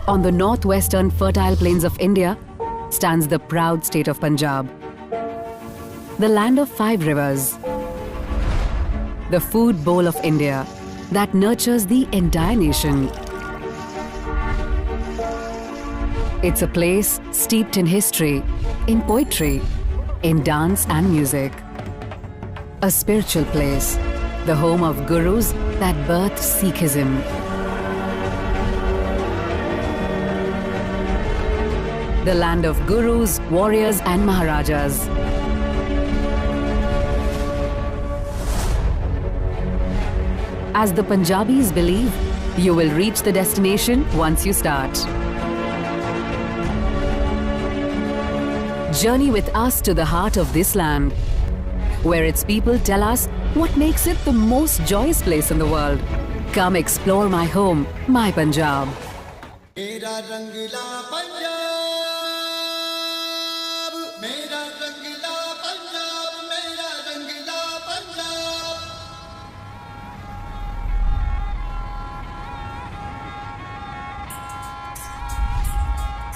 On the northwestern fertile plains of India stands the proud state of Punjab, the land of 5 rivers, the food bowl of India that nurtures the entire nation. It's a place steeped in history, in poetry, in dance and music. A spiritual place, the home of gurus that birthed Sikhism. The land of gurus, warriors and maharajas. As the Punjabis believe, you will reach the destination once you start. Journey with us to the heart of this land, where its people tell us what makes it the most joyous place in the world. Come explore my home, my Punjab. Mera rangila Punjab, mera rangila Punjab, mera rangila Punjab.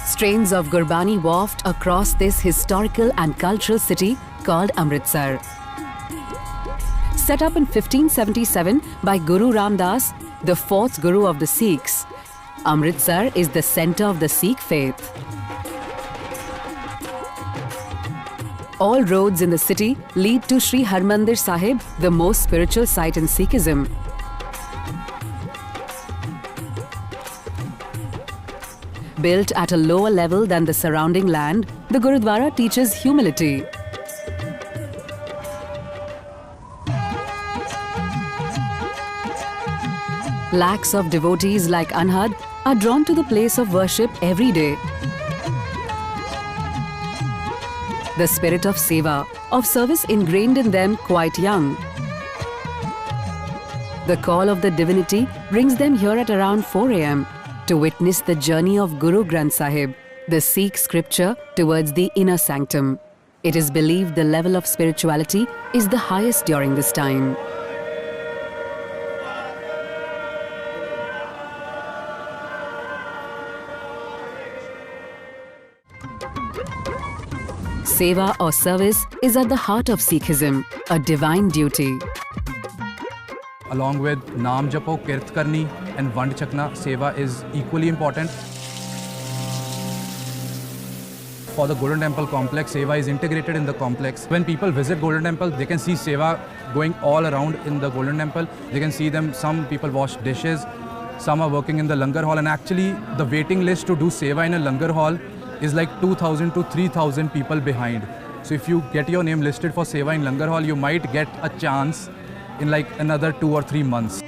Strains of Gurbani waft across this historical and cultural city called Amritsar. Set up in 1577 by Guru Ram Das, the 4th Guru of the Sikhs, Amritsar is the center of the Sikh faith. All roads in the city lead to Sri Harmandir Sahib, the most spiritual site in Sikhism. Built at a lower level than the surrounding land, the Gurudwara teaches humility. Lakhs of devotees like Anhad are drawn to the place of worship every day. The spirit of seva, of service ingrained in them quite young. The call of the divinity brings them here at around 4 a.m. to witness the journey of Guru Granth Sahib, the Sikh scripture towards the inner sanctum. It is believed the level of spirituality is the highest during this time. Seva or service is at the heart of Sikhism, a divine duty. Along with Naam Japo, Kirt Karni and Vand Chakna, Seva is equally important. For the Golden Temple complex, Seva is integrated in the complex. When people visit Golden Temple, they can see Seva going all around in the Golden Temple. They can see them, some people wash dishes, some are working in the Langar Hall, and actually the waiting list to do Seva in a Langar Hall is like 2,000 to 3,000 people behind. So if you get your name listed for Seva in Langar Hall, you might get a chance in like another 2 or 3 months.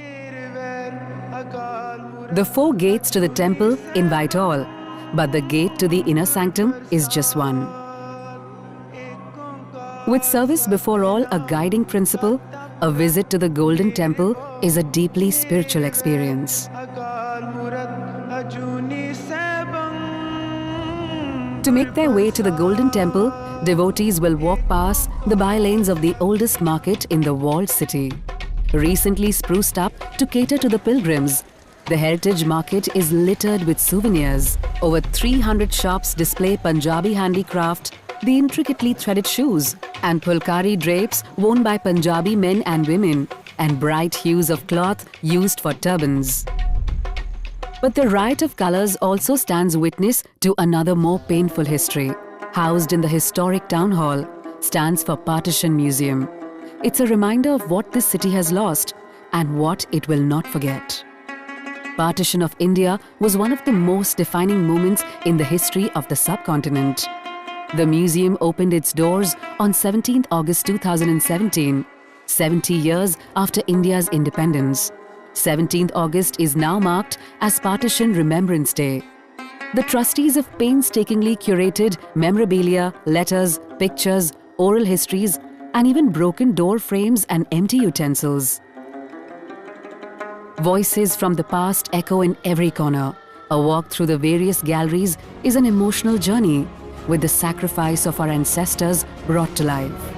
The 4 gates to the temple invite all, but the gate to the inner sanctum is just one. With service before all a guiding principle, a visit to the Golden Temple is a deeply spiritual experience. To make their way to the Golden Temple, devotees will walk past the by-lanes of the oldest market in the walled city. Recently spruced up to cater to the pilgrims, the heritage market is littered with souvenirs. Over 300 shops display Punjabi handicraft, the intricately threaded shoes, and pulkari drapes worn by Punjabi men and women, and bright hues of cloth used for turbans. But the riot of colors also stands witness to another more painful history. Housed in the historic town hall stands for Partition Museum. It's a reminder of what this city has lost and what it will not forget. Partition of India was one of the most defining moments in the history of the subcontinent. The museum opened its doors on 17th August 2017, 70 years after India's independence. 17th August is now marked as Partition Remembrance Day. The trustees have painstakingly curated memorabilia, letters, pictures, oral histories, and even broken door frames and empty utensils. Voices from the past echo in every corner. A walk through the various galleries is an emotional journey with the sacrifice of our ancestors brought to life.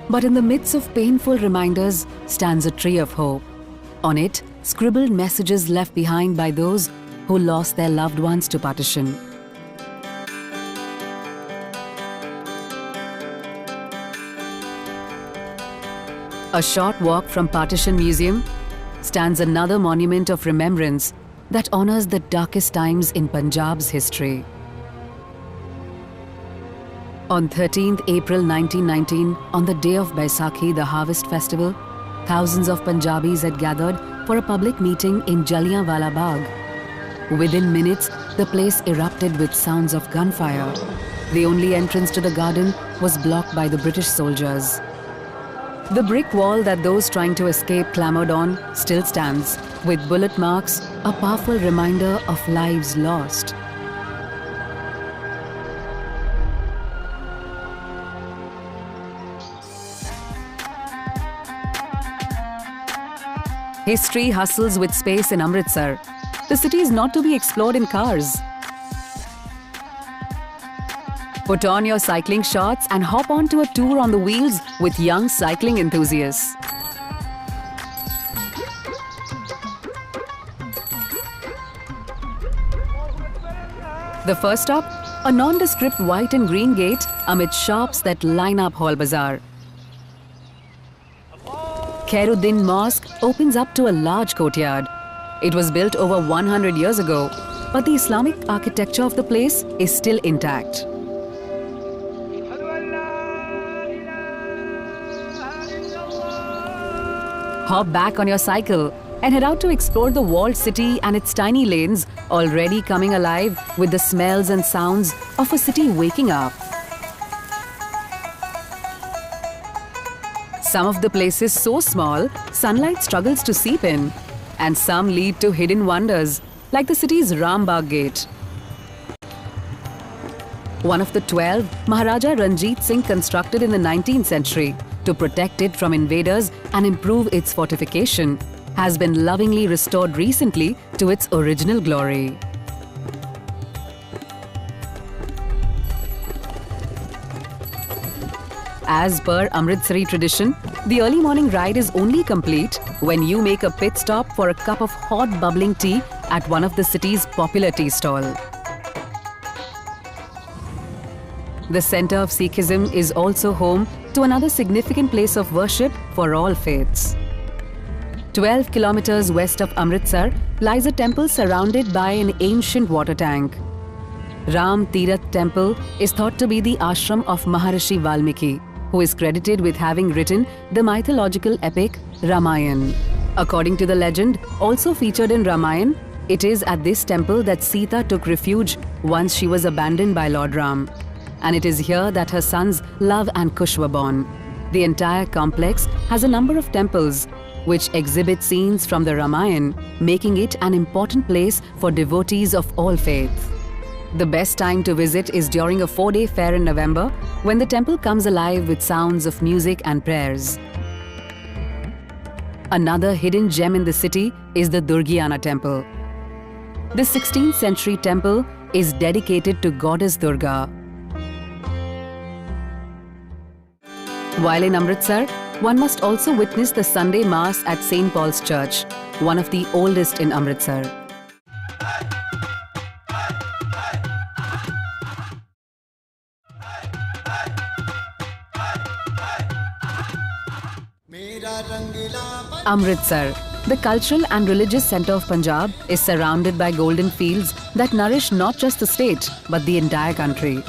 But in the midst of painful reminders stands a tree of hope. On it, scribbled messages left behind by those who lost their loved ones to partition. A short walk from Partition Museum stands another monument of remembrance that honors the darkest times in Punjab's history. On 13th April 1919, on the day of Baisakhi, the harvest festival, thousands of Punjabis had gathered for a public meeting in Jallianwala Bagh. Within minutes, the place erupted with sounds of gunfire. The only entrance to the garden was blocked by the British soldiers. The brick wall that those trying to escape clambered on still stands, with bullet marks, a powerful reminder of lives lost. History hustles with space in Amritsar. The city is not to be explored in cars. Put on your cycling shorts and hop onto a tour on the wheels with young cycling enthusiasts. The first stop, a nondescript white and green gate amid shops that line up Hall Bazaar. Khairuddin Mosque opens up to a large courtyard. It was built over 100 years ago, but the Islamic architecture of the place is still intact. Hop back on your cycle and head out to explore the walled city and its tiny lanes, already coming alive with the smells and sounds of a city waking up. Some of the places so small, sunlight struggles to seep in, and some lead to hidden wonders, like the city's Rambagh Gate. One of the 12 Maharaja Ranjit Singh constructed in the 19th century to protect it from invaders and improve its fortification, has been lovingly restored recently to its original glory. As per Amritsari tradition, the early morning ride is only complete when you make a pit stop for a cup of hot bubbling tea at one of the city's popular tea stall. The center of Sikhism is also home to another significant place of worship for all faiths. 12 kilometers west of Amritsar lies a temple surrounded by an ancient water tank. Ram Tirath Temple is thought to be the ashram of Maharishi Valmiki, who is credited with having written the mythological epic Ramayana. According to the legend, also featured in Ramayana, it is at this temple that Sita took refuge once she was abandoned by Lord Ram. And it is here that her sons Lav and Kush were born. The entire complex has a number of temples, which exhibit scenes from the Ramayana, making it an important place for devotees of all faiths. The best time to visit is during a 4-day fair in November, when the temple comes alive with sounds of music and prayers. Another hidden gem in the city is the Durgiana temple. The 16th century temple is dedicated to goddess Durga. While in Amritsar, one must also witness the Sunday Mass at St. Paul's Church, one of the oldest in Amritsar. Amritsar, the cultural and religious center of Punjab, is surrounded by golden fields that nourish not just the state, but the entire country.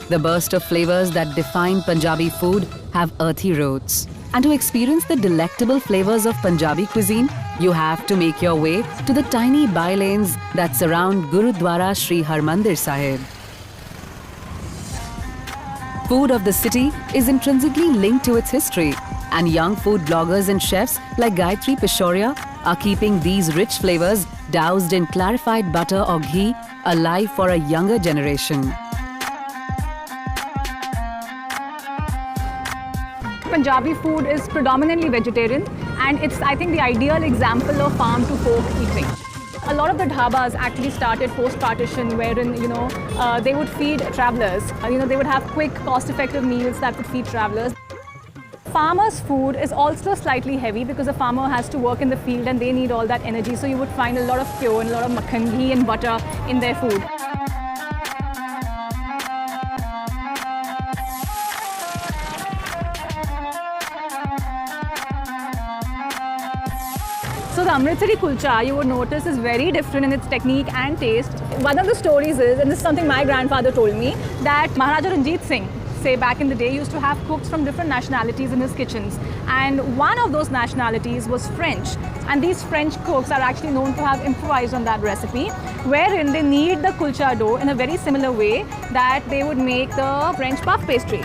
The burst of flavors that define Punjabi food have earthy roots. And to experience the delectable flavors of Punjabi cuisine, you have to make your way to the tiny by-lanes that surround Gurudwara Sri Harmandir Sahib. Food of the city is intrinsically linked to its history, and young food bloggers and chefs like Gayatri Pishoria are keeping these rich flavors doused in clarified butter or ghee alive for a younger generation. Punjabi food is predominantly vegetarian, and it's, I think, the ideal example of farm to fork eating. A lot of the dhabas actually started post-partition, wherein they would feed travelers. They would have quick, cost-effective meals that would feed travelers. Farmers' food is also slightly heavy because the farmer has to work in the field and they need all that energy. So you would find a lot of pure and a lot of makhan, ghee and butter in their food. So the Amritsari kulcha, you would notice, is very different in its technique and taste. One of the stories is, and this is something my grandfather told me, that Maharaja Ranjit Singh, say back in the day, used to have cooks from different nationalities in his kitchens. And one of those nationalities was French. And these French cooks are actually known to have improvised on that recipe, wherein they knead the kulcha dough in a very similar way that they would make the French puff pastry.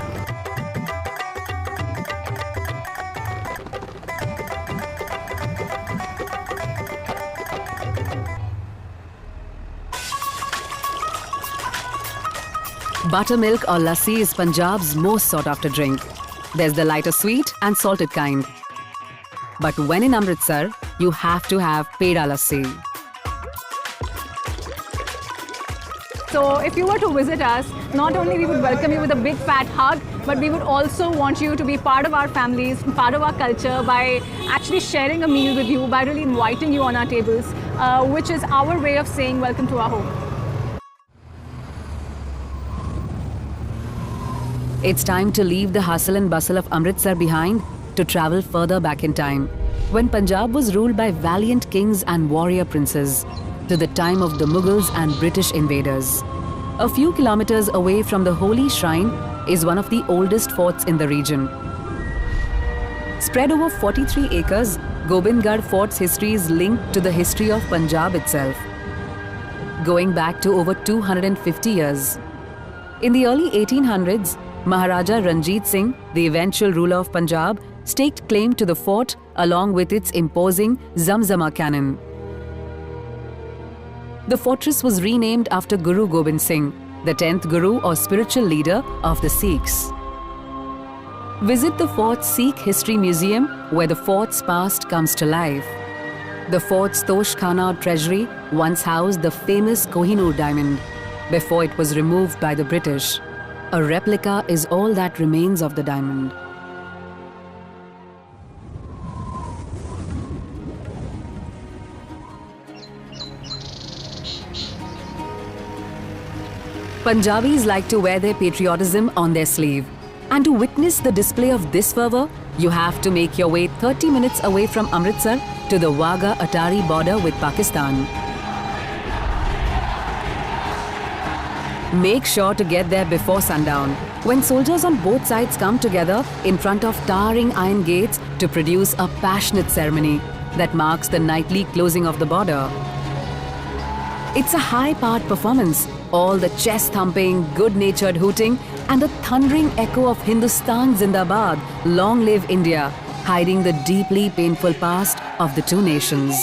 Buttermilk or lassi is Punjab's most sought after drink. There's the lighter sweet and salted kind. But when in Amritsar, you have to have peda lassi. So if you were to visit us, not only we would welcome you with a big fat hug, but we would also want you to be part of our families, part of our culture by actually sharing a meal with you, by really inviting you on our tables, which is our way of saying welcome to our home. It's time to leave the hustle and bustle of Amritsar behind to travel further back in time, when Punjab was ruled by valiant kings and warrior princes, to the time of the Mughals and British invaders. A few kilometers away from the holy shrine is one of the oldest forts in the region. Spread over 43 acres, Gobindgarh Fort's history is linked to the history of Punjab itself, going back to over 250 years. In the early 1800s, Maharaja Ranjit Singh, the eventual ruler of Punjab, staked claim to the fort along with its imposing Zamzama cannon. The fortress was renamed after Guru Gobind Singh, the 10th Guru or spiritual leader of the Sikhs. Visit the fort's Sikh History Museum, where the fort's past comes to life. The fort's Tosh Khana treasury once housed the famous Kohinoor diamond, before it was removed by the British. A replica is all that remains of the diamond. Punjabis like to wear their patriotism on their sleeve. And to witness the display of this fervour, you have to make your way 30 minutes away from Amritsar to the Wagah-Atari border with Pakistan. Make sure to get there before sundown, when soldiers on both sides come together in front of towering iron gates to produce a passionate ceremony that marks the nightly closing of the border. It's a high-powered performance, all the chest-thumping, good-natured hooting and the thundering echo of Hindustan Zindabad, long live India, hiding the deeply painful past of the two nations.